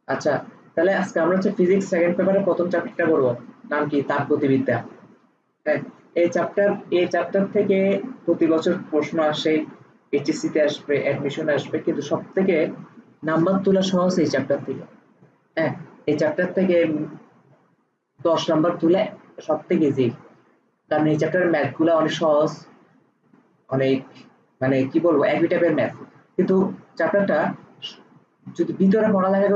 আচ্ছা, তাহলে আজকে আমরা হচ্ছে ফিজিক্স সেকেন্ড পেপারের প্রথম চ্যাপ্টারটা পড়বো। নাম কি? তাপগতিবিদ্যা। হ্যাঁ, এই চ্যাপ্টার এই চ্যাপ্টার থেকে প্রতি বছর প্রশ্ন আসে, এইচএসসি তে আসবে, অ্যাডমিশন আসবে, কিন্তু সব থেকে নাম্বার তোলা সহজ এই চ্যাপ্টার থেকে। হ্যাঁ, এই চ্যাপ্টার থেকে 10 নাম্বার তুলে সব থেকে ইজি, কারণ এই চ্যাপ্টারের ম্যাথ গুলো অনেক সহজ, অনেক মানে কি বলবো একই টাইপের ম্যাথ, কিন্তু চ্যাপ্টারটা যদি ভিতরে পড়ালেখা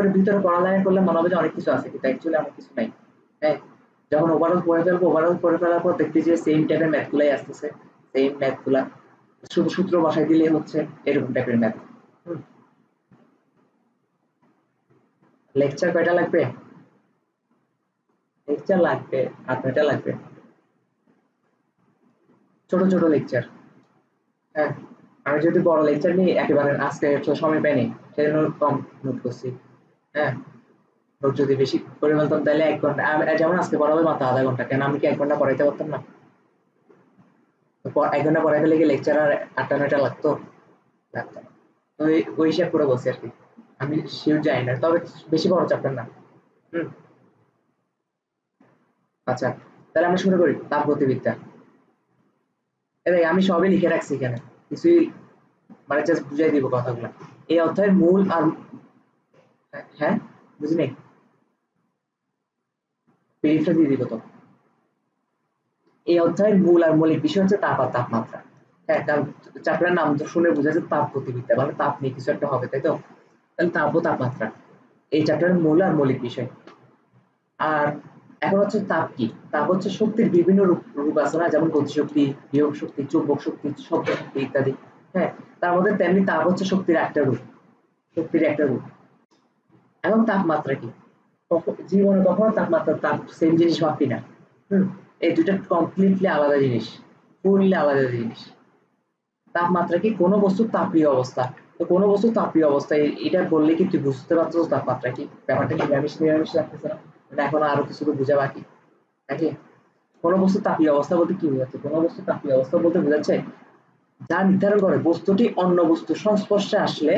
করলে মনে হবে যে অনেক কিছু আছে, কিন্তু অ্যাকচুয়ালি অনেক কিছু নাই। হ্যাঁ, যখন ওভারঅল পড়ে ফেলার পর দেখতে যে সেম টাইপের ম্যাথ গুলাই আসতেছে, সেম ম্যাথ গুলা শুধু সূত্র বসাই দিলেই হচ্ছে, এরকম টাইপের ম্যাথ। লেকচার কয়টা লাগবে? লেকচার লাগবে 8-9টা লাগবে, ছোট ছোট লেকচার। হ্যাঁ, আমি যদি বড় লেকচার নিই একেবারে আজকে তো সময় পাইনি, সেজন্য কম নোট করছি। হ্যাঁ, নোট যদি বেশি করে ফেলতাম তাহলে 1 ঘন্টা, যেমন আজকে পড়াবে মাত্র আধা ঘন্টা, কেন আমি কি 1 ঘন্টা পড়াইতে পারতাম না? তো 1 ঘন্টা পড়াইতে লেগে লেকচার আর 8টা 9টা লাগতো? লাগতো না। তো ওই হিসাব করে বলছি আর কি। আমি শিওর যাই না, তবে বেশি বড় চ্যাপ্টার না। হুম। আচ্ছা, তাহলে আমরা শুরু করি তাপগতিবিদ্যা। এই আমি সবই লিখে রাখছি এখানে, কিছুই মানে জাস্ট বুঝাই দিব কথাগুলো। এই অধ্যায়ের মূল আর হ্যাঁ, বুঝিনি, পিডিএফটা দিয়ে দিব তো। এই অধ্যায়ের মূল আর মৌলিক বিষয় হচ্ছে তাপ আর তাপমাত্রা। হ্যাঁ, কারণ চ্যাপ্টারের নাম তো শুনে বোঝা যাচ্ছে তাপগতিবিদ্যা, মানে তাপ নিয়ে কিছু একটা হবে, তাই তো? তাহলে তাপ ও তাপমাত্রা এই চ্যাপ্টারের মূল আর মৌলিক বিষয়। আর এখন হচ্ছে তাপ কি? তাপ হচ্ছে শক্তির বিভিন্ন রূপ রূপ আছে না, যেমন গতিশক্তি, বিভব শক্তি, চৌম্বক শক্তি, শব্দ শক্তি ইত্যাদি। হ্যাঁ, তার মধ্যে তেমনি তাপ হচ্ছে শক্তির একটা রূপ, শক্তির একটা রূপ। এখন তাপমাত্রা কি? জীবনে কখনো তাপমাত্রা তাপ সেম জিনিস ভাববি না। হুম, এই দুইটা কমপ্লিটলি আলাদা জিনিস, ফুললি আলাদা জিনিস। তাপমাত্রা কি? কোনো বস্তুর তাপীয় অবস্থা। তো কোনো বস্তুর তাপীয় অবস্থা এটা বললে কি তুই বুঝতে পারছো তাপমাত্রা কি? ব্যাপারটা কি নিরামিষ নিরামিষ লাগতেছে না? মানে এখন আরো কিছু তো বোঝা বাকি নাকি? কোনো বস্তুর তাপীয় অবস্থা বলতে কি বোঝাচ্ছে? কোনো বস্তুর তাপীয় অবস্থা বলতে বোঝাচ্ছে যা নির্ধারণ করে বস্তুটি অন্য বস্তুর সংস্পর্শে আসলে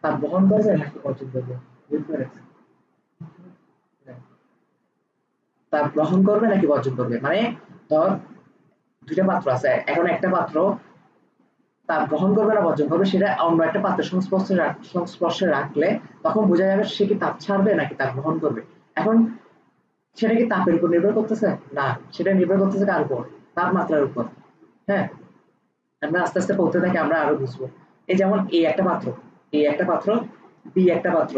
তাপ বহন করবে নাকি বর্জন করবে। বুঝতে পেরেছি? তাপ গ্রহণ করবে নাকি বর্জন করবে, মানে ধর দুইটা পাত্র আছে, এখন একটা পাত্র তাপ গ্রহণ করবে না বর্জন করবে, সেটা অন্য একটা পাত্রের সংস্পর্শে রাখলে তখন বোঝা যাবে সে কি তাপ ছাড়বে নাকি তাপ গ্রহণ করবে। এখন সেটা কি তাপের উপর নির্ভর করতেছে? না, সেটা নির্ভর করতেছে কার উপর? তাপমাত্রার উপর। হ্যাঁ, আমরা আস্তে আস্তে পড়তে থাকি, আমরা আরো বুঝবো। এই যেমন এই একটা পাত্র, বি একটা পাত্র।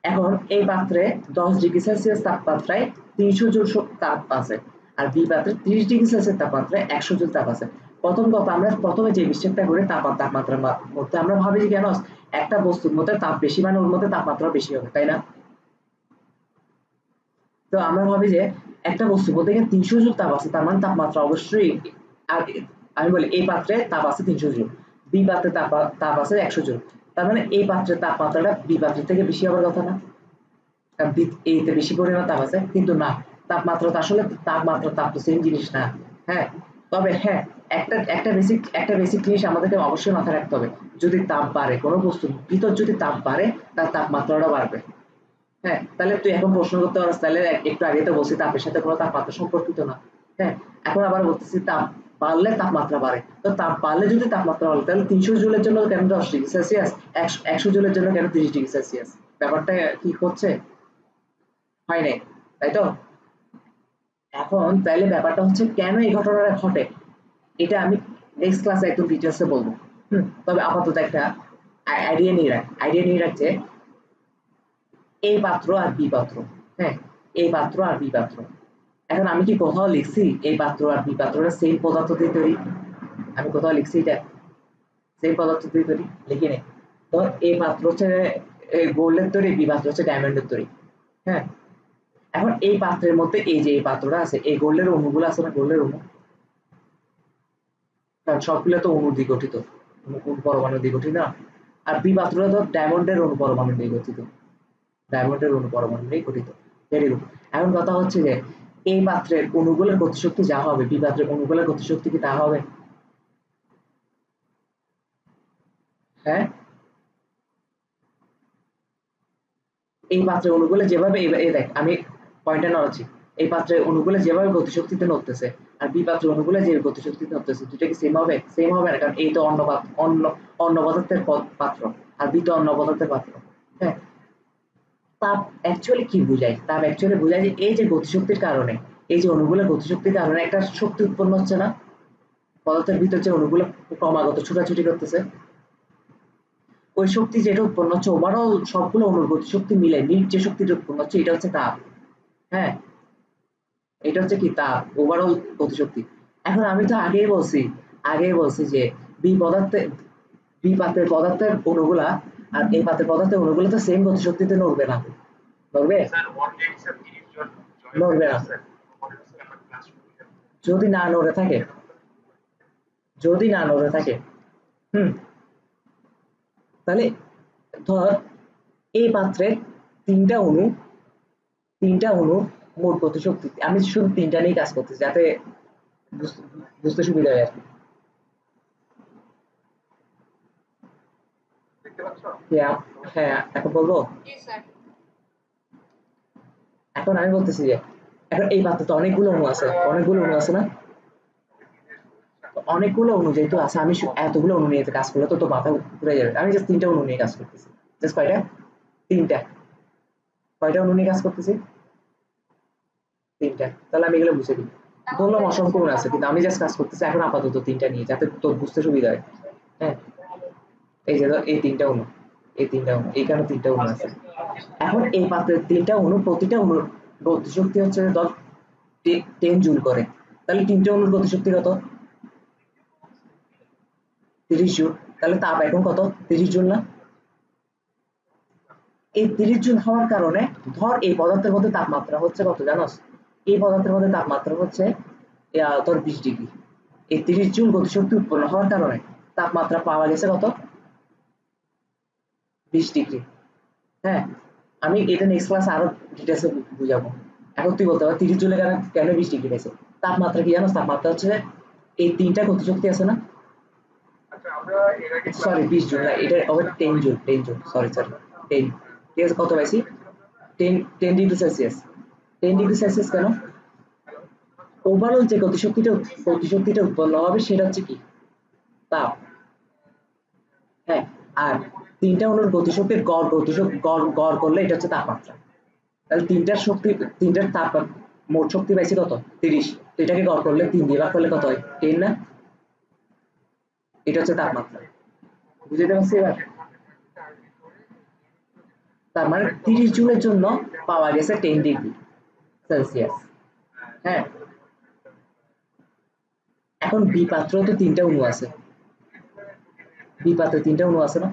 এখন এই পাত্রে 10 ডিগ্রি সেলসিয়াস তাপমাত্রায় 300 জুল তাপ আছে, আর বি পাত্রে 30 ডিগ্রি সেলসিয়াস তাপমাত্রায় 100 জুল তাপ আছে। প্রথম কথা, আমরা প্রথমে যে বিশ্বাসটা করি তাপ আর তাপমাত্রার মধ্যে, আমরা ভাবি যে কেন একটা বস্তুর মধ্যে তাপ বেশি মানে ওর মধ্যে তাপমাত্রা বেশি হবে, তাই না? তো আমরা ভাবি যে একটা বস্তুর মধ্যে 300 জুল তাপ আছে, তার মানে তাপমাত্রা অবশ্যই। আর আমি বলি এই পাত্রে তাপ আছে 300 জুল, বি পাত্রে তাপ আছে 100 জুল, তার মানে এই পাত্রের তাপমাত্রাটা বি পাত্রের থেকে বেশি হওয়ার কথা না? কারণ এতে বেশি পরিমাণ তাপ আছে, কিন্তু না, তাপমাত্রা তো আসলে তাপ তো সেম জিনিস না। হ্যাঁ, তবে হ্যাঁ, একটা বেসিক জিনিস আমাদেরকে অবশ্যই মাথায় রাখতে হবে, যদি তাপ বাড়ে কোনো বস্তুর ভিতর, যদি তাপ বাড়ে তার তাপমাত্রাটাও বাড়বে। হ্যাঁ, তাহলে তুই এখন প্রশ্ন করতে পারস, তাহলে একটু আগে তো বলছি তাপের সাথে কোনো তাপমাত্রা সম্পর্কিত না। হ্যাঁ, এখন আবার বলতেছি তাপ বাড়লে তাপমাত্রা বাড়ে, তো তাপ বাড়লে যদি তাপমাত্রা বাড়ে তাহলে 300 জুলের জন্য কেন 10 ডিগ্রি সেলসিয়াস, 100 জুলের জন্য কেন 30 ডিগ্রি সেলসিয়াস? ব্যাপারটা কি হচ্ছে? হয় নাই, তাই তো? এখন তাইলে ব্যাপারটা হচ্ছে কেন এই ঘটনাটা ঘটে, এটা আমি নেক্সট ক্লাসে একদম ডিটেলসে বলবো। তবে আপাতত একটা আইডিয়া নিয়ে রাখ যে এই পাত্র আর বি পাত্র। হ্যাঁ, এই পাত্র আর বি পাত্র। এখন আমি কি কোথাও লিখছি এই পাত্র আর বি পাত্রটা সেম পদার্থ দিয়ে তৈরি? আমি কোথাও লিখছি এটা সেম পদার্থ দিয়ে তৈরি? লিখি নাই। তো এই পাত্র হচ্ছে গোল্ডের তৈরি, বি পাত্র হচ্ছে ডায়মন্ডের তৈরি। হ্যাঁ, এখন এই পাত্রের মধ্যে এই যে এই পাত্রটা আছে, এই গোল্ডের অণুগুলো আছে না, গোল্ডের অণু, কারণ সবগুলো তো অণু দিয়ে গঠিত, পরমাণু দিয়ে গঠিত না। আর বি পাত্রটা তো ডায়মন্ডের অণু পরমাণু দিয়ে গঠিত, ডায়মন্ডের অণু পরমাণু নিয়ে গঠিত। Very good. এখন কথা হচ্ছে যে এই পাত্রের অণুগুলোর গতিশক্তি যা হবে, বি পাত্রের অণুগুলোর গতিশক্তি কি তা হবে? হ্যাঁ, এই পাত্রের অণুগুলো যেভাবে এই দেখ আমি পয়েন্টটা নড়াচ্ছি, এই পাত্রের অণুগুলো যেভাবে গতিশক্তিতে নড়তেছে আর বি পাত্রের অণুগুলো যে গতিশক্তিতে নড়তেছে দুটো কি সেম হবে? সেম হবে না, কারণ এই তো অন্য পদার্থের পাত্র আর বি তো অন্য পদার্থের পাত্র। হ্যাঁ, তাপ অ্যাকচুয়ালি কি বোঝায়? তাপ অ্যাকচুয়ালি বোঝায় যে এই যে গতিশক্তির কারণে, এই যে অণুগুলো গতিশক্তির কারণে একটা শক্তি উৎপন্ন হচ্ছে না, পদার্থের ভিতর যে অণুগুলো ক্রমাগত ছোটাছুটি করতেছে, ওই শক্তি যেটা উৎপন্ন হচ্ছে ওভারঅল সবগুলো অণুর গতিশক্তি মিলে নিট যে শক্তিটা উৎপন্ন হচ্ছে এটা হচ্ছে তাপ। হ্যাঁ, এটা হচ্ছে কি তাপ, ওভারঅল গতিশক্তি। এখন আমি তো আগেই বলছি যে বি পদার্থে বি পাত্রের পদার্থের অণুগুলা আর এই পাত্রের পদার্থের অণুগুলো তো সেম গতিশক্তিতে নড়বে না, নড়বে? নড়বে না যদি না নড়ে থাকে, যদি না নড়ে থাকে। হুম, তাহলে ধর এই পাত্রে তিনটা অণু তিনটা অণু মোট গতিশক্তি, আমি শুধু তিনটা নিয়ে কাজ করতেছি যাতে বুঝতে সুবিধা হয় আর কি। হ্যাঁ, হ্যাঁ, এখন বলবো। এখন আমি বলতেছি যে এখন এই পাত্রে তো অনেকগুলো অণু আছে না? অনেকগুলো অণু যেহেতু আছে, আমি এতগুলো অণু নিয়ে কাজ করলে তো তো মাথা ঘুরে যাবে। আমি জাস্ট তিনটা অণু নিয়ে কাজ করতেছি। জাস্ট কয়টা? তিনটা। কয়টা অণু নিয়ে কাজ করতেছি? তিনটা। তাহলে আমি এগুলো বুঝে দিই। বললাম অসংখ্য অণু আছে, কিন্তু আমি জাস্ট কাজ করতেছি এখন আপাতত তিনটা নিয়ে, যাতে তোর বুঝতে সুবিধা হয়। হ্যাঁ, এই যে ধর এই তিনটা অণু, এইখানে তিনটা অণু আছে। এখন এই পাত্রের তিনটা অণু, প্রতিটা অণুর গতিশক্তি হচ্ছে ধর 10 জুল করে। তাহলে তিনটা অণুর গতিশক্তি কত? 30 জুল। তাহলে তাপ এখন কত? 30 জুল না? এই 30 জুল হওয়ার কারণে ধর এই পদার্থের মধ্যে তাপমাত্রা হচ্ছে কত জানোস? এই পদার্থের মধ্যে তাপমাত্রা হচ্ছে তোর 20 ডিগ্রি। এই 30 জুল গতিশক্তি উৎপন্ন হওয়ার কারণে তাপমাত্রা পাওয়া গেছে কত? 20 ডিগ্রি। হ্যাঁ, আমি এটা নেক্সট ক্লাসে আরো ডিটেইলসে বুঝাবো। এখন তুই বলতে পার 30 জুলে কেন 20 ডিগ্রি পাইছে? তাপমাত্রা কি জানোস? তাপমাত্রা হচ্ছে এই তিনটা গতিশক্তি আছে না? সরি 20 জুল না, এটা হবে 10 জুল, 10 জুল, সরি 10। ঠিক আছে, কত পাইছি? 10 ডিগ্রি সেলসিয়াস। 10 ডিগ্রি সেলসিয়াস কেন? ওভারঅল যে গতিশক্তিটা উৎপন্ন হবে সেটা হচ্ছে কি? তাপ। হ্যাঁ, আর তিনটা অণুর গতিশক্তির গড় করলে এটা হচ্ছে তাপমাত্রা। তাহলে তিনটার তাপ মোট শক্তি পাইছি কত? 30। তো এটাকে গড় করলে 3 দিয়ে ভাগ করলে কত হয়? 10 না? এটা হচ্ছে তাপমাত্রা। বুঝতে পারছি এবার? তার মানে 30 জুলের জন্য পাওয়া গেছে 10 ডিগ্রি সেলসিয়াস। হ্যাঁ, এখন বি পাত্রেও তো তিনটা অণু আছে। বি পাত্রে তিনটা অণু আছে না?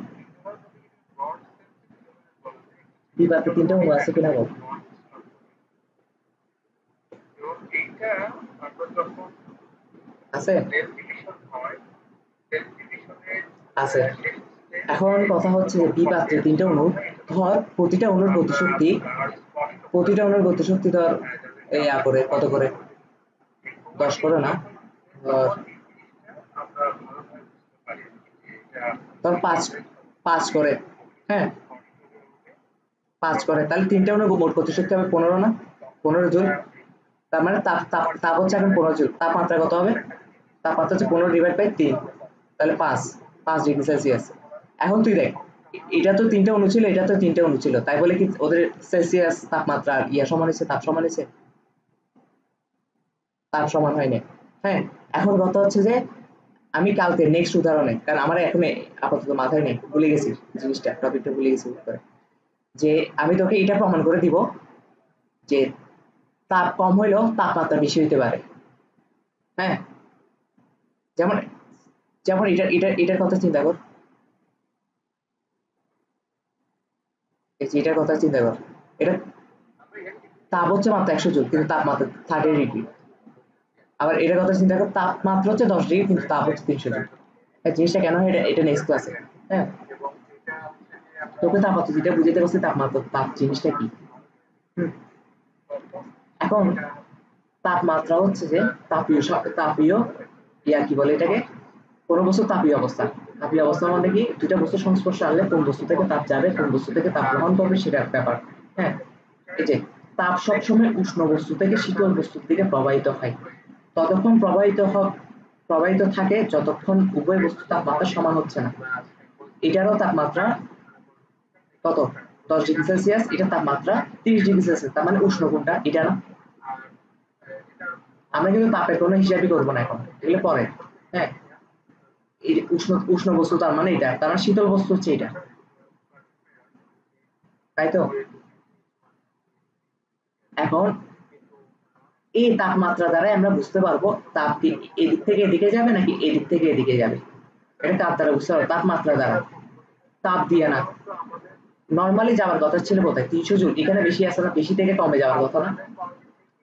বি পাত্রে তিনটা অণু আছে কিনা বল? আছে? আছে। এখন কথা হচ্ছে যে বি পাত্রে তিনটা অণু, ধর প্রতিটা অণুর গতিশক্তি ধর করে কত করে? 10 করে না? ধর 5 5 করে। হ্যাঁ, 5 করে। তাহলে তিনটা অণুর মোট গতিশক্তি হবে 15 না? 15 জুল। তার মানে তাপ হচ্ছে এখন 15 জুল। তাপমাত্রা কত হবে? তাপমাত্রা হচ্ছে 15 ডিভাইড বাই 3, তাহলে 5 ডিগ্রি সেলসিয়াস। এখন তুই দেখ, এটা তো তিনটা অণু ছিল, এটা তো তিনটা অণু ছিল, তাই বলে কি ওদের সেলসিয়াস তাপমাত্রা সমান হয়েছে? তাপ সমান হয়েছে? তাপ সমান হয়নি। হ্যাঁ, এখন কথা হচ্ছে যে আমি কালকে নেক্সট উদাহরণে, কারণ আমার এখন আপাতত মাথায় নেই, ভুলে গেছি জিনিসটা, টপিকটা ভুলে গেছি করে, যে আমি তোকে এটা প্রমাণ করে দিব যে তাপ কম হইলেও তাপমাত্রা বেশি হইতে পারে। হ্যাঁ, যেমন যেমন এটার কথা চিন্তা কর, এটার কথা চিন্তা কর। এটা তাপ হচ্ছে মাত্র 100 জুল, কিন্তু তাপমাত্রা 30 ডিগ্রি। আবার এটার কথা চিন্তা কর, তাপমাত্রা হচ্ছে 10 ডিগ্রি, কিন্তু তাপ হচ্ছে 300 জুল। জিনিসটা কেন হয়? এটা নেক্সট ক্লাসে। হ্যাঁ, তোকে তাপমাত্রা যেটা বুঝাতে পারছি, তাপ জিনিসটা কি। এখন তাপমাত্রা হচ্ছে যে তাপীয় কি বলে এটাকে? কোন বস্তু তাপীয় অবস্থা। তাপীয় অবস্থা মানে কি? দুইটা বস্তু সংস্পর্শে আনলে কোন বস্তু থেকে তাপ যাবে, কোন বস্তু থেকে তাপ গ্রহণ করবে সেটার ব্যাপার। হ্যাঁ, এই যে তাপ সবসময় উষ্ণ বস্তু থেকে শীতল বস্তুর দিকে প্রবাহিত হয়, ততক্ষণ প্রবাহিত থাকে যতক্ষণ উভয় বস্তু তাপমাত্রা সমান হচ্ছে না। এটারও তাপমাত্রা কত, 10 ডিগ্রি সেলসিয়াস, এটা তাপমাত্রা 30 ডিগ্রি সেলসিয়াস, তার মানে উষ্ণ কোনটা, এটা না। আমরা কিন্তু তাপের কোনো হিসাবই করবো না এখন, এগুলো পরে। হ্যাঁ, এই উষ্ণ উষ্ণ বস্তু তার মানে এটা, তার মানে শীতল বস্তু হচ্ছে এটা, তাই তো। এখন এই তাপমাত্রা দ্বারা আমরা বুঝতে পারবো তাপ কি এদিক থেকে এদিকে যাবে নাকি এদিক থেকে এদিকে যাবে। এটা কার দ্বারা বুঝতে পারবো, তাপমাত্রা দ্বারা, তাপ দিয়ে না। নর্মালি যাওয়ার কথা ছিল কোথায়, 300 জুল, এখানে বেশি আসে না, বেশি থেকে কমে যাওয়ার কথা না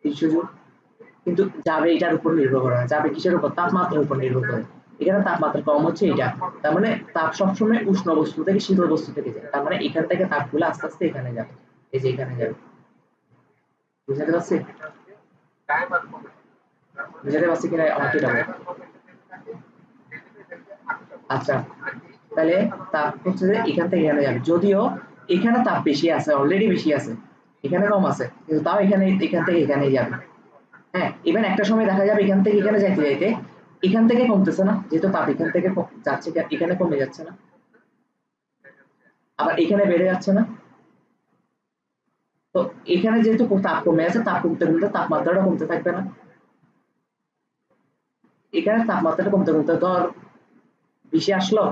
300 জুল, কিন্তু যাবে এটার উপর নির্ভর করে না, যাবে কিসের উপর, তাপমাত্রার উপর নির্ভর করে। এখানে তাপমাত্রা কম হচ্ছে এটা, তার মানে তাপ সবসময় উষ্ণ বস্তু থেকে শীতল বস্তু থেকে যায়, তার মানে এখান থেকে তাপগুলো আস্তে আস্তে এখানে যাবে, এই যে এখানে যাবে। বুঝতে পারছি, বুঝতে পারছি কিনা আমাকে এটা বলো। আচ্ছা, তাহলে তাপ হচ্ছে যে এখান থেকে এখানে যাবে, যদিও এখানে তাপ বেশি আছে, অলরেডি বেশি আছে, এখানে কম আছে, কিন্তু তাও এখানে এখান থেকে এখানেই যাবে। হ্যাঁ, ইভেন একটা সময় দেখা যাবে এখান থেকে এখানে যাইতে যাইতে এখান থেকে কমতেছে না, যেহেতু তাপ এখান থেকে যাচ্ছে এখানে কমে যাচ্ছে না, আবার এখানে বেড়ে যাচ্ছে না। তো এখানে যেহেতু তাপ কমে আছে, তাপ কমতে কমতে তাপমাত্রাটা কমতে থাকবে না, এখানে তাপমাত্রাটা কমতে কমতে ধর বেশি আসলো,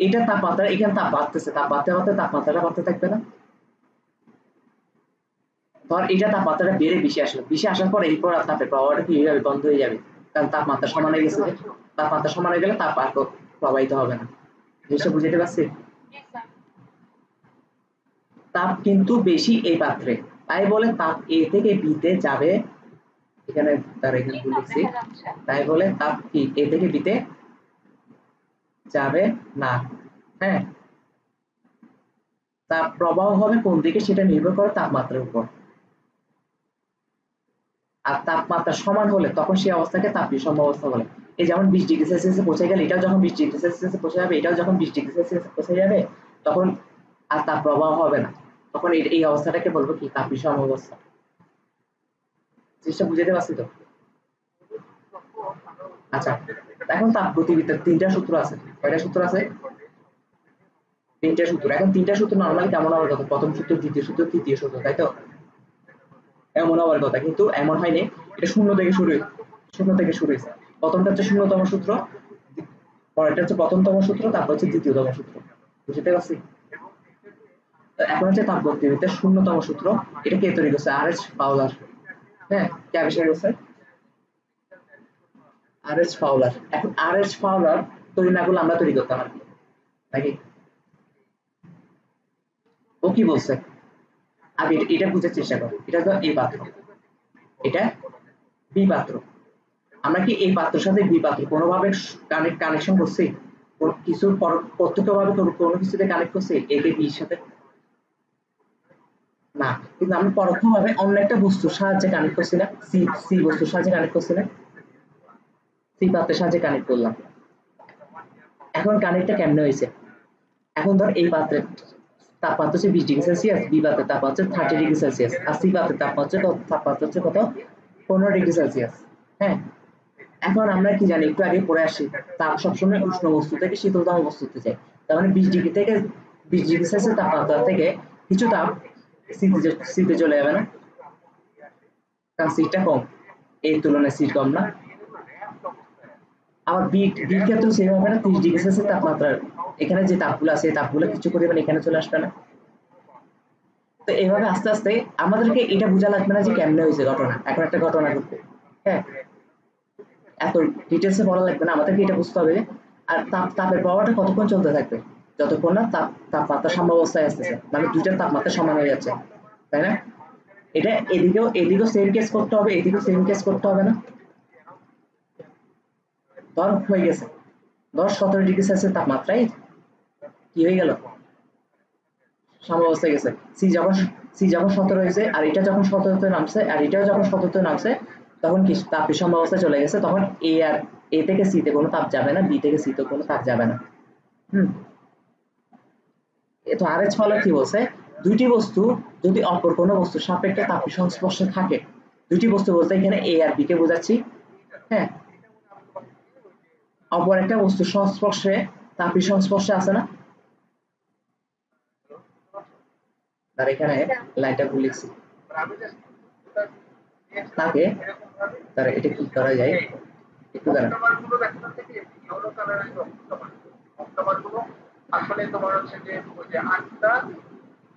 এটা তাপমাত্রা এখানে তাপ বাড়তেছে, তাপ বাড়তে বাড়তে তাপমাত্রাটা বাড়তে থাকবে না। ধর এটা তাপমাত্রাটা বেড়ে বেশি আসলো, বেশি আসার পর এরপর আর তাপের প্রবাহটা কি হয়ে যাবে, বন্ধ হয়ে যাবে, কারণ তাপমাত্রা সমান হয়ে গেছে। তাপমাত্রা সমান হয়ে গেলে তাপ আর প্রবাহিত হবে না। জিনিসটা বুঝতে পারছি। তাপ কিন্তু বেশি এই পাত্রে, তাই বলে তাপ এ থেকে বি তে যাবে, এখানে তার এখানে ভুল লিখছি, তাই বলে তাপ কি এ থেকে বি তে যাবে না। হ্যাঁ, তাপ প্রবাহ হবে কোন দিকে সেটা নির্ভর করে তাপমাত্রার উপর, আর তাপমাত্রা সমান হলে তখন সেই অবস্থাকে তাপবিষম অবস্থা বলে। এই যেমন 20 ডিগ্রি সেলসিয়াসে পৌঁছে গেলে এটাও যখন 20 ডিগ্রি সেলসিয়াসে পৌঁছে যাবে, এটাও যখন 20 ডিগ্রি সেলসিয়াসে পৌঁছে যাবে, তখন আর তাপ প্রবাহ হবে না, তখন এই অবস্থাটাকে বলবো কি, তাপবিষম অবস্থা। জিনিসটা বুঝতে পারছি তো। আচ্ছা, এখন তাপগতিবিদ্যার 3টা সূত্র আছে, কয়টা সূত্র আছে, 3টা সূত্র। এখন 3টা সূত্র নরমালি কেমন হওয়ার কথা, প্রথম সূত্র, দ্বিতীয় সূত্র, তৃতীয় সূত্র, তাই তো, এমন হওয়ার কথা, কিন্তু এমন হয়নি। এটা শূন্য থেকে শুরু হয়েছে। প্রথমটা হচ্ছে শূন্যতম সূত্র, পরেরটা হচ্ছে প্রথমতম সূত্র, তারপর হচ্ছে দ্বিতীয়তম সূত্র। বুঝতে পারছি। এখন হচ্ছে তাপগতিবিদ্যার শূন্যতম সূত্র, এটা কে তৈরি করছে, আর এস পাওলার। হ্যাঁ, কে আবিষ্কার করছে, আর এস পাওলার। এখন আর এস পাওলার তৈরি না করলে আমরা তৈরি করতাম আর কি, নাকি? ও কি বলছে, আগে এটা বুঝার চেষ্টা করো। এটা তো এই পাত্র, এটা বি পাত্র, আমরা কি এই পাত্রের সাথে বি পাত্র কোনোভাবে কানেকশন করছি, কিছুর প্রত্যক্ষভাবে কোনো কিছুতে কানেক্ট করছি এ কে বির সাথে, না, কিন্তু আমি পরোক্ষভাবে অন্য একটা বস্তুর সাহায্যে কানেক্ট করছি না, সি সি বস্তুর সাহায্যে কানেক্ট করছি না, সি পাত্রের সাহায্যে কানেক্ট করলাম। এখন কানেক্টটা কেমনে হয়েছে, এখন ধর এই পাত্রের তাপমাত্রা হচ্ছে 20 ডিগ্রি সেলসিয়াস, বি পাত্রের তাপমাত্রা হচ্ছে 30 ডিগ্রি সেলসিয়াস, আর সি পাত্রের তাপমাত্রা হচ্ছে কত, 15 ডিগ্রি সেলসিয়াস। হ্যাঁ, এখন আমরা কি জানি, একটু আগে পড়ে আসি, তাপ সবসময় উষ্ণ বস্তু থেকে শীতলতম বস্তুতে যায়, তার মানে 20 ডিগ্রি সেলসিয়াস তাপমাত্রা থেকে কিছু তাপ সিতে চলে যাবে না, কারণ সিটা কম, এই তুলনায় সিট কম না। আবার বির ক্ষেত্রে সেম হবে না, 30 ডিগ্রি সেলসিয়াস তাপমাত্রার এখানে যে তাপগুলো আছে এই তাপগুলো কিছু পরিমাণ এখানে চলে আসবে না। তো এইভাবে আস্তে আস্তে আমাদেরকে এটা বোঝা লাগবে না যে কেমনে হয়েছে ঘটনা, এখন একটা ঘটনা ঘটবে। হ্যাঁ, এত ডিটেলসে বলা লাগবে না, আমাদেরকে এটা বুঝতে হবে। আর তাপের প্রবাহটা কতক্ষণ চলতে থাকবে, যতক্ষণ না তাপমাত্রা সাম্যাবস্থায় আসতেছে, মানে দুইটার তাপমাত্রা সমান হয়ে যাচ্ছে, তাই না? এটা এদিকেও সেম কেস করতে হবে, এদিকেও সেম কেস করতে হবে না। ধর হয়ে গেছে, 17 ডিগ্রি সেলসিয়াস তাপমাত্রায় কি হয়ে গেল, সাম্যাবস্থায় গেছে। সি যখন 17 হয়েছে, আর এটা যখন 17তে নামছে, আর এটাও যখন 17তে নামছে, তখন কি তাপ বিষম অবস্থায় চলে গেছে, তখন এ থেকে সি তে কোনো তাপ যাবে না, বি থেকে সি তে কোনো তাপ যাবে না। হুম, তো আর এইচ ফলো কি বলছে, দুইটি বস্তু যদি অপর কোনো বস্তুর সাপেক্ষে তাপীয় সংস্পর্শে থাকে, দুটি বস্তু বলতে এখানে এ আর বি কে বোঝাচ্ছি। হ্যাঁ, অপর একটা বস্তুর সংস্পর্শে তাপীয় সংস্পর্শে আছে না, তার এখানে লাইনটা ভুল লিখছি, তাকে তার এটা কি করা যায় একটু দাঁড়ান। আসলে তোমার হচ্ছে যে ওই যে 8টা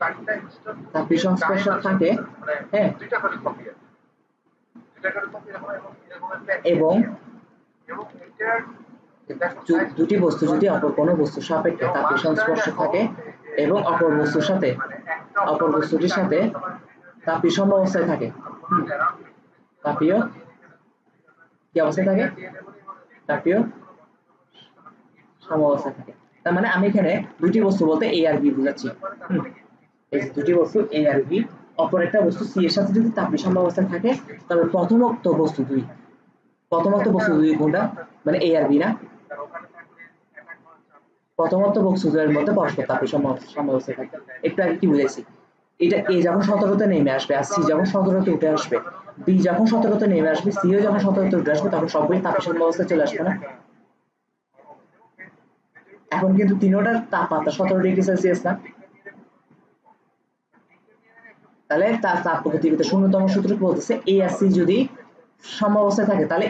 4টা ইনস্ট্যান্ট তাপীয় সংস্পর্শ থাকে। হ্যাঁ, দুইটা করে কপি আছে, দুইটা করে কপি এবং দুটি বস্তু যদি অপর কোনো বস্তুর সাপেক্ষে তাপীয় সংস্পর্শে থাকে এবং অপর বস্তুর সাথে অপর বস্তুটির সাথে তাপীয় সমঅবস্থায় থাকে, তাপীয় কি অবস্থায় থাকে, তাপীয় সমঅবস্থায় থাকে। তার মানে আমি এখানে দুটি বস্তু বলতে এ আর বি বোঝাচ্ছি। এই দুটি বস্তু এ আর বি, অপর একটা বস্তু সি এর সাথে যদি তাপীয় সমঅবস্থায় থাকে, তবে প্রথমোক্ত বস্তু দুই, প্রথমোক্ত বস্তু দুই কোনটা, মানে এ আর বি না, প্রথমোক্ত বস্তু দুইয়ের মধ্যে পরস্পর তাপীয় সমঅবস্থায় থাকে। একটু আগে কি বুঝাইছি, এটা এ যখন 17তে নেমে আসবে আর সি যখন 17তে উঠে আসবে, বি যখন 17তে নেমে আসবে, সি ও যখন 17তে উঠে আসবে, তখন সবগুলো তাপীয় সমঅবস্থায় চলে আসবে না। এখন কিন্তু তিনোটার তাপমাত্রা 17°C না, তাহলে তার তাপগতিবিদ্যার শূন্যতম সূত্র বলতেছে এ আর সি যদি সমঅবস্থায় থাকে, তাহলে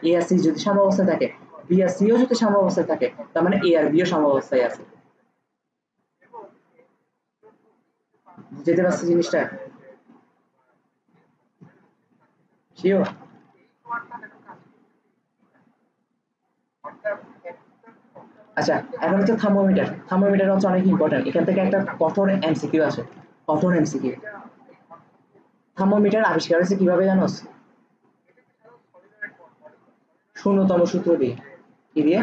এ আর সি যদি সমঅবস্থায় থাকে, বি আর সি ও যদি সমঅবস্থায় থাকে, তার মানে এ আর বি ও সমঅবস্থায় আছে। বুঝতে পারছি জিনিসটা? শিওর? আচ্ছা, এখন হচ্ছে থার্মোমিটার। থার্মোমিটার হচ্ছে অনেক ইম্পর্টেন্ট, এখান থেকে একটা কঠোর এমসিকিউ আসে, কঠোর এমসিকিউ। থার্মোমিটার আবিষ্কার হয়েছে কিভাবে জানোস? শূন্যতম সূত্র দিয়ে। কি দিয়ে?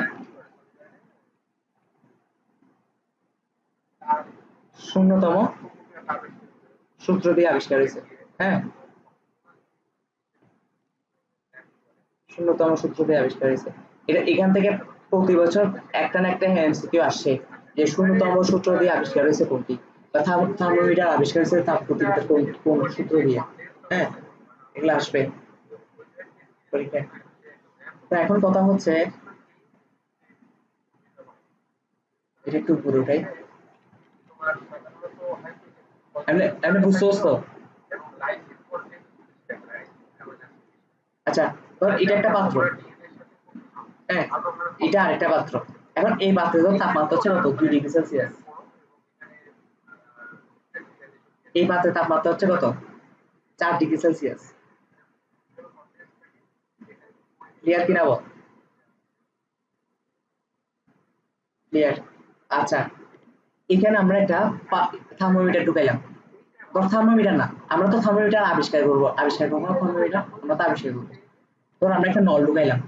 শূন্যতম সূত্র দিয়ে আবিষ্কার হয়েছে। হ্যাঁ, শূন্যতম সূত্র দিয়ে আবিষ্কার হয়েছে। এটা এখান থেকে প্রতি বছর একটা না একটা এমসিকিউ আসছে যে শূন্যতম সূত্র দিয়ে আবিষ্কার হয়েছে কোনটি, বা থার্মোমিটার আবিষ্কার হয়েছে তাপগতিবিদ্যার কোন সূত্র দিয়ে। হ্যাঁ, এগুলো আসবে পরীক্ষায়। তো এখন কথা হচ্ছে, এটা একটু উপরে উঠাই, এমনি বুঝছোস তো? আচ্ছা, ধর এটা একটা পাত্র, হ্যাঁ, এটা আরেকটা পাত্র। এখন এই পাত্রের তাপমাত্রা হচ্ছে কত, 2°C। এই পাত্রের তাপমাত্রা হচ্ছে কত, 4°C। ক্লিয়ার কিনা বল? ক্লিয়ার। আচ্ছা, এখানে আমরা একটা থার্মোমিটার ঢুকাইলাম। থার্মোমিটার না, আমরা তো থার্মোমিটার আবিষ্কার করবো না, থার্মোমিটার আমরা তো আবিষ্কার করবো। ধর আমরা একটা নল ঢুকাইলাম,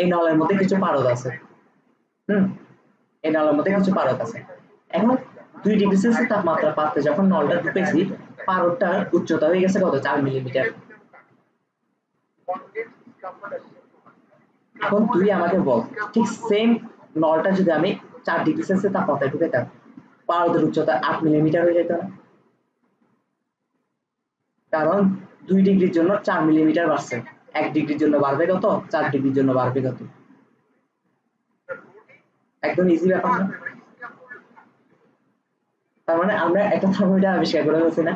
এই নলের মধ্যে কিছু পারদ আছে। এই নলের মধ্যে কিছু পারদ আছে। এখন 2°C তাপমাত্রা পাত্রে যখন নলটা ঢুকেছি, পারদটার উচ্চতা হয়ে গেছে কত, 4 মিলিমিটার। এখন তুই আমাকে বল, ঠিক সেম নলটা যদি আমি 4°C তাপমাত্রায় ঢুকাইতাম, পারদের উচ্চতা 8 মিলিমিটার হয়ে যেত না? কারণ 2 ডিগ্রির জন্য 4 মিলিমিটার বাড়ছে, 1 ডিগ্রির জন্য বাড়বে কত, 4 ডিগ্রির জন্য বাড়বে কত। একদম ইজি ব্যাপার না? তার মানে আমরা একটা থার্মোমিটার আবিষ্কার করে ফেলছি না?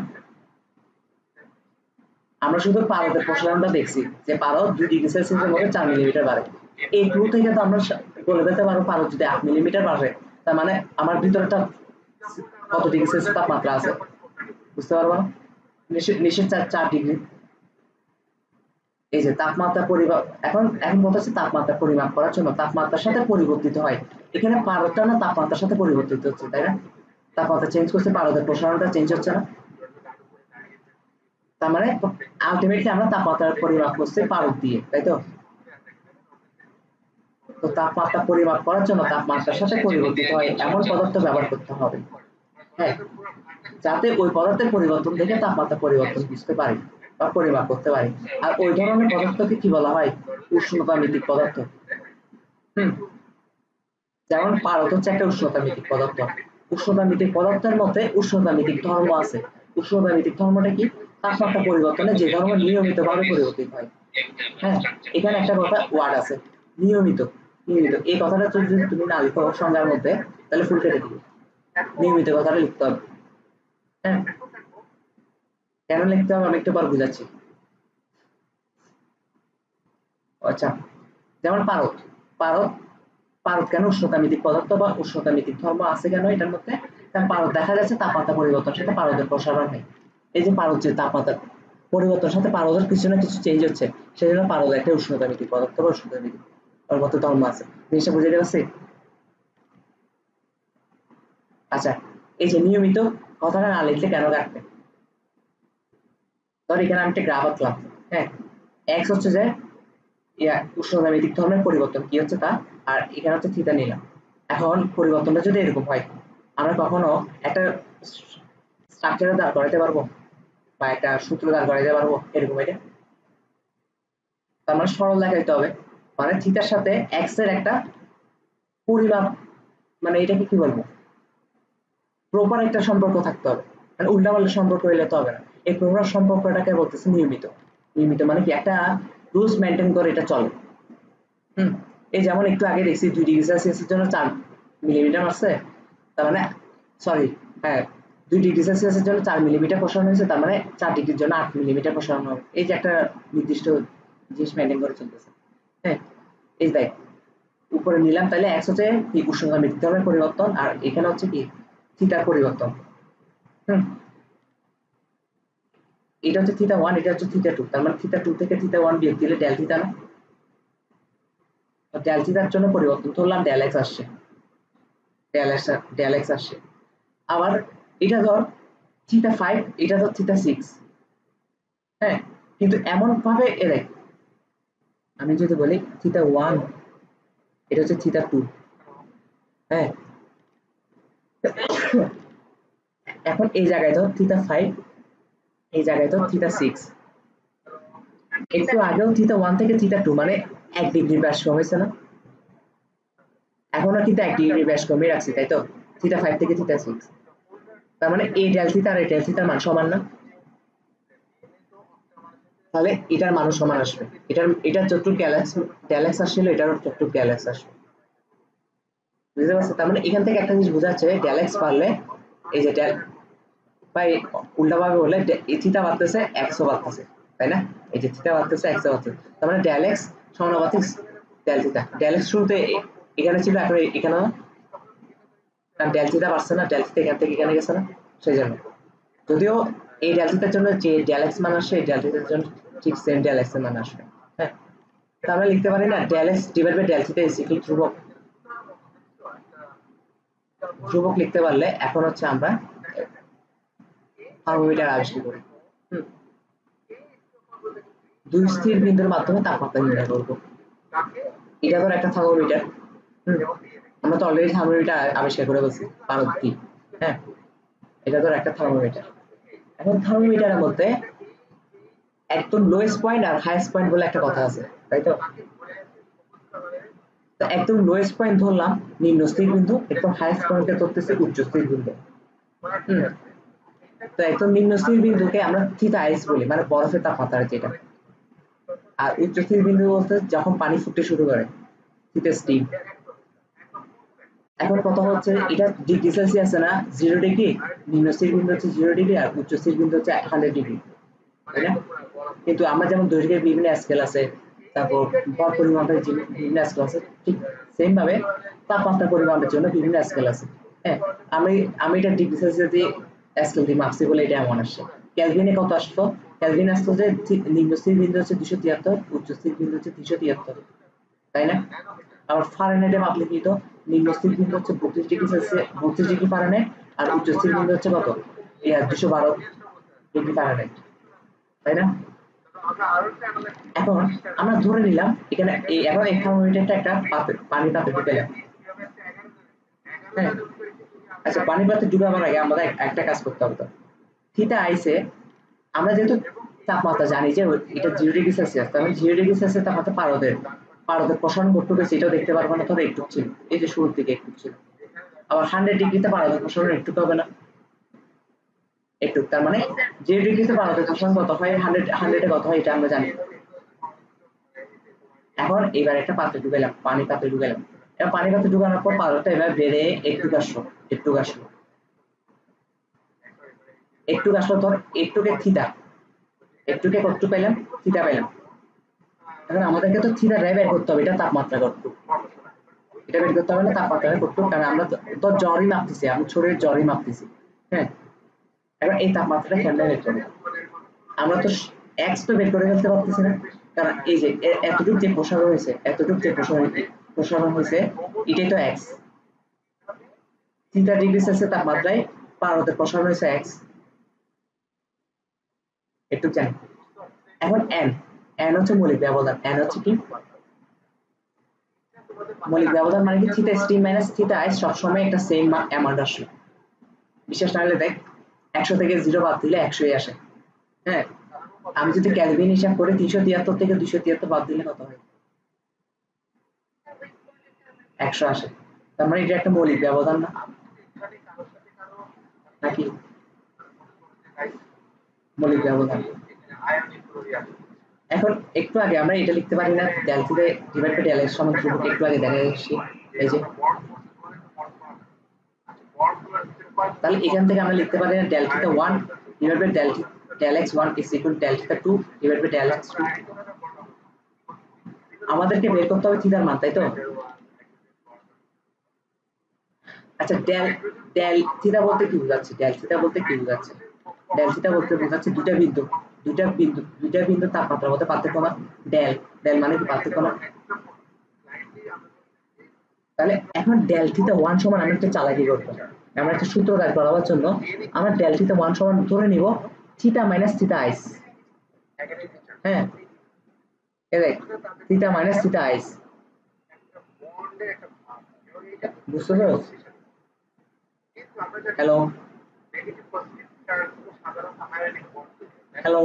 আমরা শুধু পারদের প্রসারণটা দেখছি যে পারদ 2°C এর মধ্যে 4 মিলিমিটার বাড়ে। এই ক্লু থেকে তো আমরা বলে দিতে পারবো পারদ যদি 8 মিলিমিটার বাড়ে, তার মানে আমার ভিতরটা কত ডিগ্রি সেলসিয়াস তাপমাত্রা আছে বুঝতে পারবো না? নিশ্চয় 4 ডিগ্রি। এই যে তাপমাত্রা পরিমাপ, এখন কথা হচ্ছে তাপমাত্রা পরিমাপ করার জন্য তাপমাত্রার সাথে পরিবর্তিত হয়। এখানে পারদটা না তাপমাত্রার সাথে পরিবর্তিত হচ্ছে, তাই না? তাপমাত্রা চেঞ্জ করছে, পারদের প্রসারণটা চেঞ্জ হচ্ছে না? তার মানে আলটিমেটলি আমরা তাপমাত্রার পরিমাপ করছি পারদ দিয়ে, তাই তো? তো তাপমাত্রা পরিমাপ করার জন্য তাপমাত্রার সাথে পরিবর্তিত হয় এমন পদার্থ ব্যবহার করতে হবে, হ্যাঁ, যাতে ওই পদার্থের পরিবর্তন দেখে তাপমাত্রা পরিবর্তন বুঝতে পারি বা পরিমাপ করতে পারি। আর ওই ধরনের পদার্থকে কি বলা হয়, উষ্ণতা মিতিক পদার্থ। যেমন পারদ হচ্ছে একটা উষ্ণতা মিতিক পদার্থ। উষ্ণতা মিতিক পদার্থের মধ্যে উষ্ণতা মিতিক ধর্ম আছে। উষ্ণতামিতিক ধর্মটা কি? তাপমাত্রা পরিবর্তনে যে ধর্ম নিয়মিতভাবে পরিবর্তিত হয়। হ্যাঁ, এখানে একটা কথা ওয়ার্ড আছে, নিয়মিত। নিয়মিত এই কথাটা যদি তুমি না লিখো সংজ্ঞার মধ্যে, তাহলে ফুল কেটে দিবে। নিয়মিত কথাটা লিখতে হবে। হ্যাঁ, কেন লিখতে হবে আমি একটু পর বুঝাচ্ছি। আচ্ছা, যেমন পারদ। পারদ পারদ কেন উষ্ণতামিতিক পদার্থ বা উষ্ণতামিতিক ধর্ম আছে কেন এটার মধ্যে? কারণ পারদ দেখা যাচ্ছে তাপমাত্রা পরিবর্তনের সাথে পারদের প্রসারণ হয়। এই যে পারদ যে তাপমাত্রা পরিবর্তনের সাথে পারদের কিছু না কিছু চেঞ্জ হচ্ছে, সেই জন্য পারদ একটা উষ্ণতামিতিক পদার্থ বা উষ্ণতামিতিক ওর মধ্যে ধর্ম আছে। জিনিসটা বুঝে পারছি? আচ্ছা, এই যে নিয়মিত কথাটা না লিখলে কেন কাটবে? ধর এখানে আমি একটা গ্রাফ আঁকলাম। হ্যাঁ, এক্স হচ্ছে যে উষ্ণতামিতিক ধর্মের পরিবর্তন কি হচ্ছে তা, আর এখানে হচ্ছে থিটা নিলাম। এখন পরিবর্তনটা যদি এরকম হয়, আমরা কখনো একটা স্ট্রাকচারে দাঁড় করাইতে পারবো বা একটা সূত্র দাঁড় করাইতে পারবো এরকম? এটা তার মানে সরল দেখাইতে হবে, মানে থিটার সাথে এক্স এর একটা পরিমাপ, মানে এটাকে কি বলবো, প্রপার একটা সম্পর্ক থাকতে হবে। মানে উল্টাপাল্টা সম্পর্ক হইলে তো হবে না। এই প্রপার সম্পর্কটাকে বলতেছে নিয়মিত। নিয়মিত মানে কি একটা রুলস মেনটেন করে এটা চলে। এই যেমন একটু আগে দেখছি 2 ডিগ্রি সেলসিয়াসের জন্য 4 মিলিমিটার মারছে, তার মানে সরি, হ্যাঁ 2 ডিগ্রি সেলসিয়াসের জন্য 4 মিলিমিটার প্রসারণ হয়েছে, তার মানে 4 ডিগ্রির জন্য 8 মিলিমিটার প্রসারণ হবে। এই যে একটা নির্দিষ্ট জিনিস মেনটেন করে চলতেছে। হ্যাঁ, এই দেখ উপরে নিলাম, তাহলে এক্স হচ্ছে কি উষ্ণতামিতিক ধর্মের পরিবর্তন, আর এখানে হচ্ছে কি থিটার পরিবর্তন। হুম, এটা হচ্ছে থিটা 1, এটা হচ্ছে থিটা 2, তার মানে থিটা 2 থেকে থিটা 1 বিয়োগ দিলে ডেল থিটা না? ডেল থিটার জন্য পরিবর্তন ধরলাম ডেল এক্স আসছে, ডেল এক্স আসছে। আবার এটা ধর থিটা 5, এটা ধর থিটা 6। হ্যাঁ, কিন্তু এমন ভাবে দেখ, আমি যদি বলি থিটা 1, এটা হচ্ছে থিটা 2। হ্যাঁ, এখন এই জায়গায় ধর থিটা 5, এই জায়গায় ধর থিটা 6। একটু আগেও থিটা 1 থেকে থিটা 2 মানে 1 ডিগ্রি ব্যাস কমেছে না? এখনো কিন্তু 1 ডিগ্রি ব্যাস কমিয়ে রাখছি, তাই তো? থিটা 5 থেকে থিটা 6, তার মানে এই ডেল থিটা আর এই ডেল থিটার মান সমান না? তাহলে এটার মানও সমান আসবে। এটার যতটুকু ডেল এক্স আসছিল, এটারও ততটুকু ডেল এক্স আসবে। বুঝতে পারছো? তার মানে এখান থেকে একটা জিনিস বোঝা যাচ্ছে, ডেল এক্স পারলে এই যে ডেল বা উল্টা ভাবে বললে এই থিটা বাড়তেছে এক্সও বাড়তেছে, তাই না? এই যে থিটা বাড়তেছে এক্সও বাড়তেছে, তার মানে ডেল এক্স সমানুপাতিক ডেল থিটা। ডেল এক্স শুরুতে এখানে ছিল, এখন এখানে, কারণ ডেল থিটা বাড়ছে না, ডেল থিটা এখান থেকে এখানে গেছে না, সেই জন্য। যদিও এই ডেল থিটার জন্য যে ডেল এক্স মান আসে, এই ডেল থিটার জন্য ঠিক সেম ডেল এক্স এর মান আসবে। হ্যাঁ, তা আমরা লিখতে পারি না del X divide by del theta is equal ধ্রুবক। ধ্রুবক লিখতে পারলে এখন হচ্ছে আমরা থার্মোমিটার আবিষ্কার করি। দুই স্থির বিন্দুর মাধ্যমে তাপমাত্রা নির্ণয় করবো। এটা ধর একটা থার্মোমিটার। আমরা তো অলরেডি থার্মোমিটার আবিষ্কার করে বলছি পারদ কি। হ্যাঁ, এটা ধর একটা থার্মোমিটার। এখন থার্মোমিটারের মধ্যে একদম লোয়েস্ট পয়েন্ট আর হাইয়েস্ট পয়েন্ট বলে একটা কথা আছে, তাই তো? তো একদম লোয়েস্ট পয়েন্ট ধরলাম নিম্ন স্থির বিন্দু, একদম হাইয়েস্ট পয়েন্টকে ধরতেছে উচ্চ স্থির বিন্দু। তো একদম নিম্ন স্থির বিন্দুকে আমরা থিটা আইস বলি, মানে বরফের তাপমাত্রা যেটা। আর উচ্চ স্থির বিন্দু বলতে যখন পানি ফুটতে শুরু করে, থিটা স্টিম। এখন কথা হচ্ছে এটা ডিগ্রি সেলসিয়াস না 0 ডিগ্রি, নিম্ন স্থির বিন্দু হচ্ছে 0 ডিগ্রি আর উচ্চ স্থির বিন্দু হচ্ছে 100 ডিগ্রি, তাই না? কিন্তু আমরা যেমন দৈর্ঘ্যের বিভিন্ন স্কেল আছে, তারপর ভর পরিমাপের বিভিন্ন স্কেল আছে, ঠিক সেম ভাবে তাপমাত্রা পরিমাপের জন্য বিভিন্ন স্কেল আছে। হ্যাঁ, আমি আমি এটা ডিগ্রি সেলসিয়াস দিয়ে স্কেল দিয়ে মাপছি বলে এটা এমন আসছে। ক্যালভিনে কত আসতো? ক্যালভিন আসতো যে নিম্ন স্থির বিন্দু হচ্ছে 273, উচ্চ স্থির বিন্দু হচ্ছে 373, তাই না? আবার ফারেনহাইটে মাপলে কি তো নিম্ন স্থির বিন্দু হচ্ছে 32 ডিগ্রি সেলসিয়াস, 32 ডিগ্রি ফারেনহাইট, আর উচ্চ স্থির বিন্দু হচ্ছে কত? 212 ডিগ্রি ফারেনহাইট, তাই না? এখন আমরা ধরে নিলাম এখানে এখন এই থার্মোমিটারটা একটা পানি পাত্রে ঢুকাইলাম। হ্যাঁ, আচ্ছা, পানি পাত্রে ঢুকাবার আগে আমাদের একটা কাজ করতে হবে। তো থিটা আইসে আমরা যেহেতু তাপমাত্রা জানি যে এটা 0 ডিগ্রি সেলসিয়াস, তার মানে 0 ডিগ্রি সেলসিয়াস তাপমাত্রা পারদের প্রসারণ কতটুকু হয়েছে এটাও দেখতে পারবো না, ধরো একটু ছিল, এই যে শুরুর দিকে একটু ছিল। আবার 100 ডিগ্রিতে পারদের প্রসারণ একটু হবে না। একটু, তার মানে 0 ডিগ্রিতে পারদের তাপমাত্রা কত হয়, 100 কত হয় এটা আমরা জানি। এখন এবার একটা পাত্রে ঢুকাইলাম, পানি পাত্রে ঢুকাইলাম, এবার পানি পাত্রে ঢুকানোর পর পারদটা এবার বেড়ে একটু আসলো, ধর একটুকে থিটা, একটুকে কত পাইলাম, থিটা পাইলাম। এখন আমাদেরকে তো থিটা বের করতে হবে, এটা তাপমাত্রা কত, এটা বের করতে হবে না তাপমাত্রা কত, কারণ আমরা তো জ্বরই মাপতেছি, আমি শরীরের জ্বরই মাপতেছি। হ্যাঁ, এবার এই তাপমাত্রাটা কেমনে বের করবো, আমরা তো এক্স তো বের করে ফেলতে পারতেছি না, কারণ এই যে এতটুকু যে প্রসারণ হয়েছে, প্রসারণ হয়েছে, এটাই তো এক্স। 3 ডিগ্রি সেলসিয়াস তাপমাত্রায় পারদের প্রসারণ হয়েছে এক্স, একটু জানি। এখন এন, এন হচ্ছে মৌলিক ব্যবধান, এন হচ্ছে কি মৌলিক ব্যবধান, মানে কি থিটা স্টিম মাইনাস থিটা আইস সবসময় একটা সেম অ্যামাউন্ট আসে। বিশেষ না হলে দেখ 100 থেকে 0 বাদ দিলে 100ই আসে। হ্যাঁ, আমি যদি ক্যালভিন হিসাব করে 373 থেকে 273 বাদ দিলে কত হয়, 100 আসে। তার মানে এটা একটা মৌলিক ব্যবধান না নাকি, মৌলিক ব্যবধান। এখন একটু আগে আমরা এটা লিখতে পারি না, del theta divide by del X সমান ধ্রুবক, একটু আগে দেখা যাচ্ছে এই যে, তাহলে এখান থেকে আমরা লিখতে পারি না del theta 1 divide by del X 1 is equal del theta 2 divide by del X 2। আমাদেরকে বের করতে হবে থিটার মান, তাই তো? আচ্ছা, ডেল ডেল থিটা বলতে কি বোঝাচ্ছে, ডেল থিটা বলতে কি বোঝাচ্ছে, ডেল থিটা বলতে বোঝাচ্ছে দুইটা বিন্দু তাপমাত্রার মধ্যে পার্থক্য না, ডেল ডেল মানে কি পার্থক্য না। তাহলে এখন ডেল থিটা 1 সমান আমরা একটা চালাকি করব, আমরা একটা সূত্র বের করার জন্য আমরা ডেল থিটা 1 সমান ধরে নিব থিটা মাইনাস থিটা আইস। হ্যাঁ, এই দেখ থিটা মাইনাস থিটা আইস, বুঝতে পারছো? হ্যালো হ্যালো,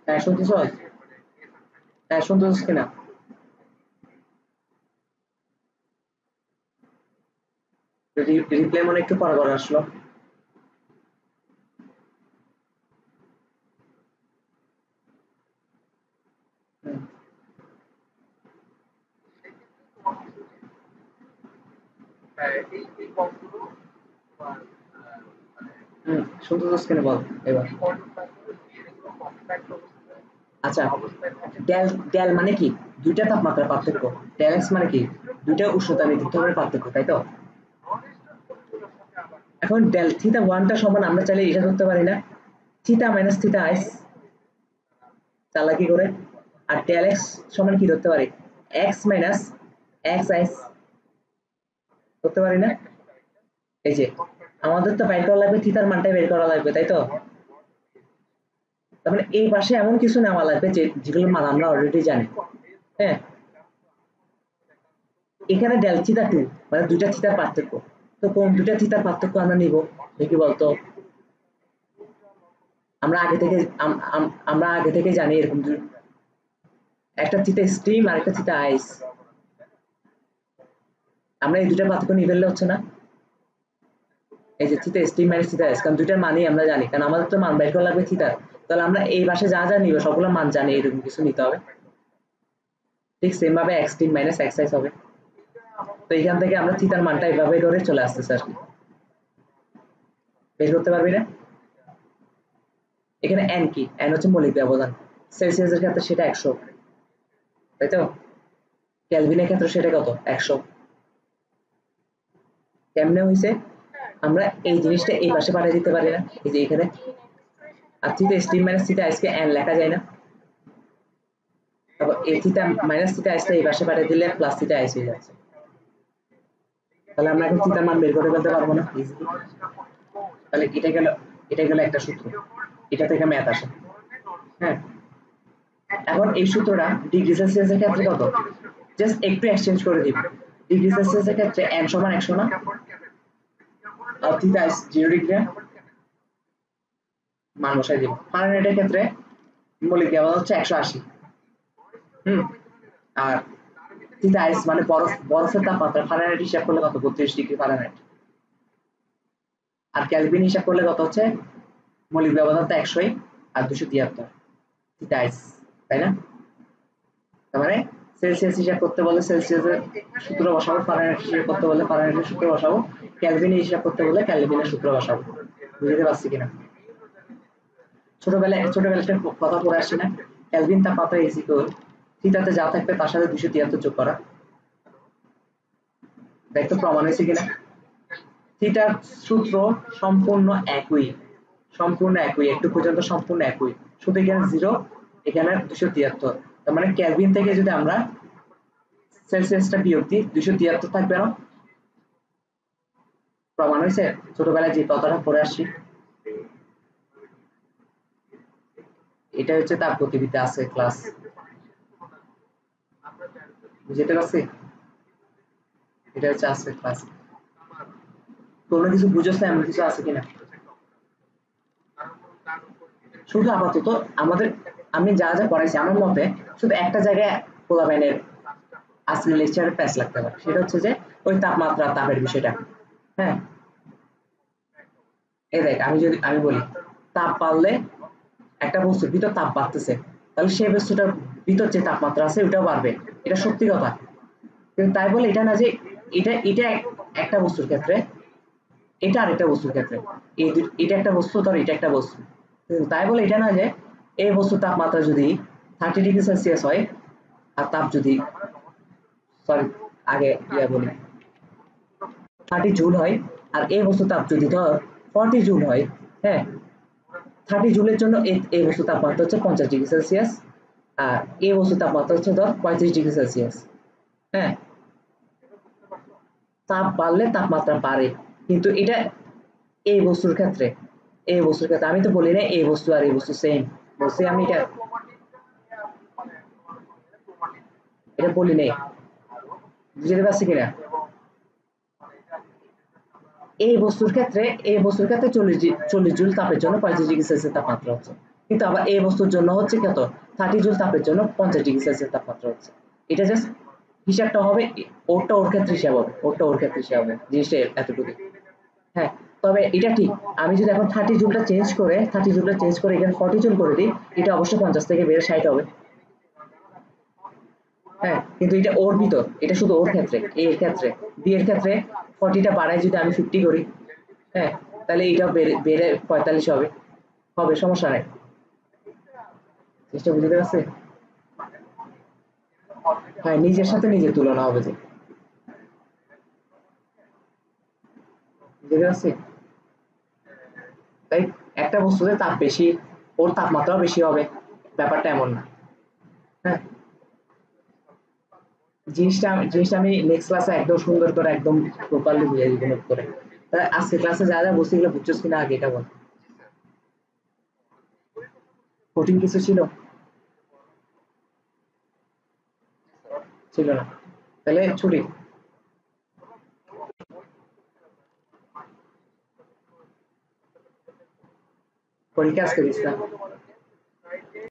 হ্যাঁ শুনতেছ, হ্যাঁ শুনতেছ কিনা? রিপ্লাই মনে একটু পর আসলো। শুনতেছ কিনা বল এবার। আচ্ছা, ডেল ডেল মানে কি দুইটা তাপমাত্রার পার্থক্য, ডেল এক্স মানে কি দুইটা উষ্ণতা নির্দিষ্টভাবে পার্থক্য, তাই তো? এখন ডেল থিটা 1 টা সমান আমরা চাইলে এটা ধরতে পারি না থিটা মাইনাস থিটা আইস, চালাকি করে। আর ডেল এক্স সমান কি ধরতে পারি, এক্স মাইনাস এক্স আইস ধরতে পারি না। এই যে আমাদের তো বের করা লাগবে থিটার মানটাই বের করা লাগবে, তাই তো? তার মানে এই পাশে এমন কিছু নেওয়া লাগবে যেগুলোর মান আমরা অলরেডি জানি। হ্যাঁ, এখানে ডেল থিটা 2 মানে দুইটা থিটার পার্থক্য, তো কোন দুইটা থিটার পার্থক্য আমরা নিব দেখি বলতো। আমরা আগে থেকে জানি এরকম একটা থিটা স্টিম আর একটা থিটা আইস, আমরা এই দুইটার পার্থক্য নিয়ে ফেললে হচ্ছে না, এই যে থিটা স্টিম মাইনাস থিটা আইস, কারণ দুইটার মানই আমরা জানি, কারণ আমাদের তো মান বের করা লাগবে থিটার। তাহলে আমরা এই পাশে যা যা নিব সবগুলো মান জানি, এরকম কিছু নিতে হবে। ঠিক সেম ভাবে X steam minus X ice হবে। তো এখান থেকে আমরা থিটার মানটা এভাবে ধরে চলে আসতেছে আর কি, বের করতে পারবি না। এখানে এন কি, এন হচ্ছে মৌলিক ব্যবধান, সেলসিয়াসের ক্ষেত্রে সেটা 100, তাই তো? কেলভিনের ক্ষেত্রে সেটা কত, 100। কেমনে হইছে, আমরা এই জিনিসটা এই পাশে পাঠিয়ে দিতে পারি না, এই যে এখানে, আর থিটা স্টিম মাইনাস থিটা আইসকে এন লেখা যায় না, তারপর এই থিটা মাইনাস থিটা আইসটা এই পাশে পাঠিয়ে দিলে প্লাস থিটা আইস হয়ে যাচ্ছে। তাহলে আমরা এখন থিটার মান বের করে ফেলতে পারবো না ইজিলি। তাহলে এটা গেল একটা সূত্র, এটা থেকে ম্যাথ আসে। হ্যাঁ, এখন এই সূত্রটা ডিগ্রি সেলসিয়াসের ক্ষেত্রে কত, জাস্ট একটু এক্সচেঞ্জ করে দিব। ডিগ্রি সেলসিয়াসের ক্ষেত্রে n সমান 100 না, আর থিটা 0 ডিগ্রি মান বসাই দিব। ফারেনহাইটের ক্ষেত্রে মৌলিক ব্যবধান হচ্ছে 180। আর থিটা আইস মানে বরফের তাপমাত্রা, ফারেনহাইট হিসাব করলে কত, 32 ডিগ্রি ফারেনহাইট। আর কেলভিন হিসাব করলে কত হচ্ছে, মৌলিক ব্যবধান তো 100 আর 273 থিটা তাই না? তার মানে সেলসিয়াস হিসাব করতে বলে সেলসিয়াসের সূত্র বসাবো, ফারেনহাইট হিসাব করতে বলে ফারেনহাইটের সূত্র বসাবো, কেলভিন হিসাব করতে বলে কেলভিনের সূত্র বসাবো। বুঝতে পারছি কিনা? ছোটবেলায় একটা কথা পড়ে আসছে না, কেলভিন তাপমাত্রা ইজ ইকুয়াল থিটাতে যা থাকবে তার সাথে 273 যোগ করা। দেখো প্রমাণ হয়েছে কিনা? থিটার সূত্র সম্পূর্ণ একই, একটু পর্যন্ত সম্পূর্ণ একই, শুধু এখানে 0 এখানে 273। তার মানে কেলভিন থেকে যদি আমরা সেলসিয়াসটা বিয়োগ দিই 273 থাকবে না? প্রমাণ হয়েছে ছোটবেলায় যে কথাটা পড়ে আসছি। এটা হচ্ছে তাপগতিবিদ্যা আছে ক্লাস, বুঝতে পারছি? এটা হচ্ছে আছে ক্লাস। কোনো কিছু বুঝছ না এমন কিছু আছে কিনা? শুধু আপাতত আমাদের আমি যা যা পড়াইছি আমার মতে শুধু একটা জায়গায় পোলাপাইনের আজকে লেকচারে প্যাচ লাগতে পারে, সেটা হচ্ছে যে ওই তাপমাত্রা তাপের বিষয়টা। হ্যাঁ, এই দেখ আমি বলি তাপ বাড়লে একটা বস্তুর ভিতর তাপ বাড়তেছে, তাহলে সেই বস্তুটার ভিতর যে তাপমাত্রা আছে ওটাও বাড়বে, এটা সত্যি কথা। কিন্তু তাই বলে এটা না যে এটা একটা বস্তুর ক্ষেত্রে, এটা আরেকটা বস্তুর ক্ষেত্রে, এটা একটা বস্তু ধর এটা একটা বস্তু, তাই বলে এটা না যে এই বস্তুর তাপমাত্রা যদি 30°C হয় আর তাপ যদি সরি আগে বলি 30 জুল হয় আর এই বস্তুর তাপ যদি ধর 40 জুল হয়, হ্যাঁ 30 জুলের জন্য এই বস্তুর তাপমাত্রা হচ্ছে 50°C আর এই বস্তুর তাপমাত্রা হচ্ছে ধর 35°C। হ্যাঁ, তাপ বাড়লে তাপমাত্রা বাড়ে, কিন্তু এটা এই বস্তুর ক্ষেত্রে আমি তো বলি না এই বস্তু আর এই বস্তু সেম, বলছি আমি এটা বলি নাই, বুঝতে পারছি কিনা? এই বস্তুর ক্ষেত্রে 40 জুল তাপের জন্য 35°C তাপমাত্রা হচ্ছে, কিন্তু আবার এই বস্তুর জন্য হচ্ছে কত 30 জুল তাপের জন্য 50°C তাপমাত্রা হচ্ছে। এটা জাস্ট হিসাবটা হবে, ওর ক্ষেত্রে হিসাব হবে জিনিসটা এতটুকু। হ্যাঁ, তবে এটা ঠিক, আমি যদি এখন 30 জুলটা চেঞ্জ করে এখানে 40 জুল করে দিই, এটা অবশ্যই 50 থেকে বেড়ে 60 হবে। হ্যাঁ, কিন্তু এটা ওর ভিতর, এটা শুধু ওর ক্ষেত্রে, এ এর ক্ষেত্রে, বি এর ক্ষেত্রে 40টা বাড়ায় যদি আমি 50 করি, হ্যাঁ তাহলে এটা বেড়ে 45 হবে, সমস্যা নাই। চেষ্টা বুঝতে পারছি? হ্যাঁ, নিজের সাথে নিজের তুলনা হবে যে, বুঝতে পারছি? তাই একটা বস্তুতে তাপ বেশি, ওর তাপমাত্রাও বেশি হবে, ব্যাপারটা এমন না। হ্যাঁ, জিনিসটা আমি নেক্সট ক্লাসে একদম সুন্দর করে একদম প্রপারলি বুঝিয়ে দিব নোট করে। তাই আজকে ক্লাসে যা যা বলছি এগুলো বুঝছিস কিনা আগে এটা বল। কঠিন কিছু ছিল? ছিল না? তাহলে ছুটি, পরীক্ষা আজকে দিস না?